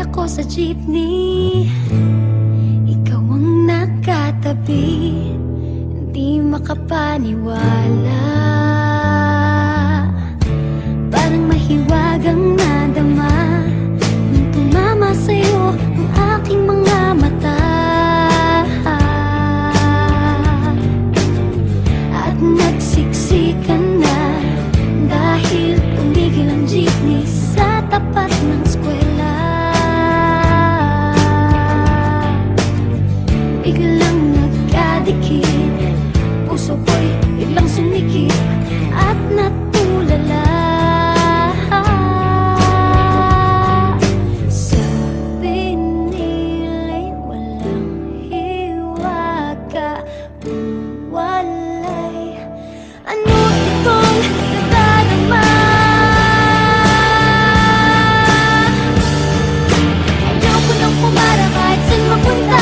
ako sa jeepney, ikaw ang nakatabi, hindi makapaniwala. Parang mahiwagang nadama nung tumama sa'yo ang aking mga mata. At nagsiksikan na dahil tumigil ang jeepney sa tapat ng eskwela. Biglang nagkadikit, puso ko'y biglang sumikip at natulala. Sabi nila'y walang hiwaga, walay. Ano itong nadadarama? Ayoko nang pumara kahit saan mapunta.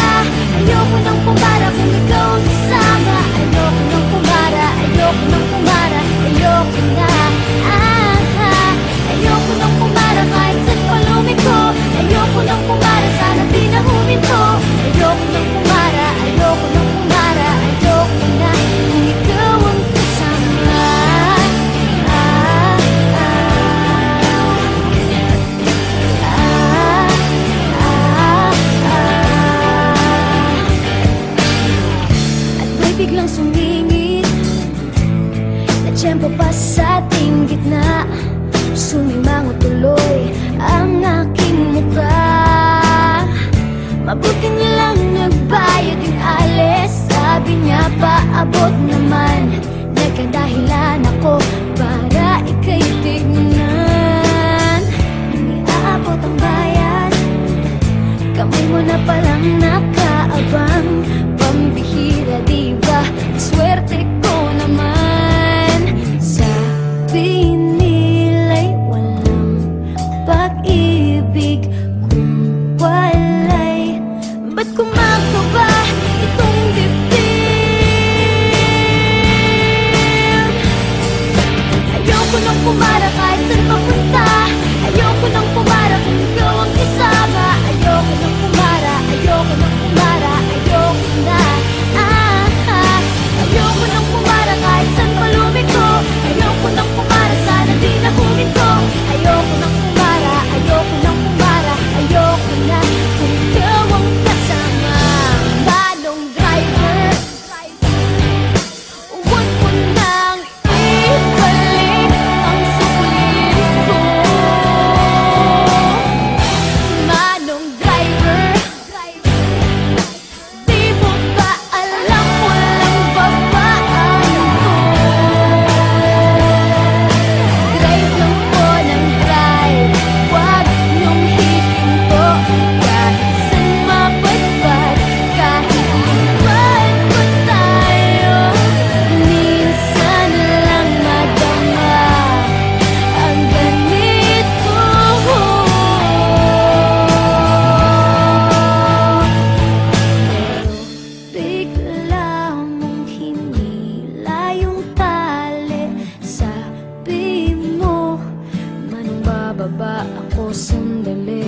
Ayoko nang pumara kung ikaw ang kasama. Ayoko nang pumara, ayoko nang pumara, ayoko na. Ayoko nang pumara kahit saan pa lumiko. Ayoko nang pumara, sana di na huminto. Ayoko nang pumara, ayoko nang pumara, ayoko na kung ikaw ang kasama. At may biglang sumingit na tiyempo pa sa ating gitna. Sumimangot tuloy ang aking mukha. Mabuti nilang nagbayad yung alis. Sabi niya paabot naman, nagkadahilan ako para ika'y tignan. Nung iaabot ang bayad, kamay mo na palang nakaabang. Pambihira diba, swerte ko naman. Sabi nila'y walang pag-ibig kung walay. Ba't kumakbo ba itong dibdib? Ayoko nang pumara kahit saan mapunta. Ayoko nang pumara kung ikaw ang kasama. Ayoko nang pumara, ayoko nang pumara, ayoko na. Ayoko nang pumara kahit saan pa lumiko. Ayoko nang pumara, sana di na huminto. Ayoko nang pumara, ayoko nang pumara, ayoko na kung ikaw ang kasama. Manong driver, huwag mo nang ibalik ang sulit ko. Manong driver, di mo ba alam walang babaan ko? Drive lang po ng drive, huwag niyong hihinto. Kahit saan mapadpad, kahit lumaan pa tayo, minsan lang madama ang ganito. Bigla mong hinila yung tali. Sabi mo, manong bababa ako sandali.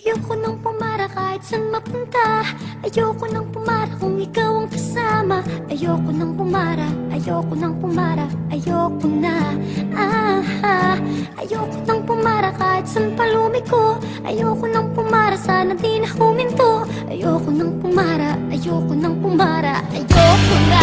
Ayoko nang pumara kahit saan mapunta. Ayoko nang pumara kung ikaw ang kasama. Ayoko nang pumara, ayoko nang pumara, ayoko na. Ayoko nang pumara kahit saan pa lumiko. Ayoko nang pumara, sana di na huminto. Ayoko nang pumara, ayoko nang pumara, ayoko na.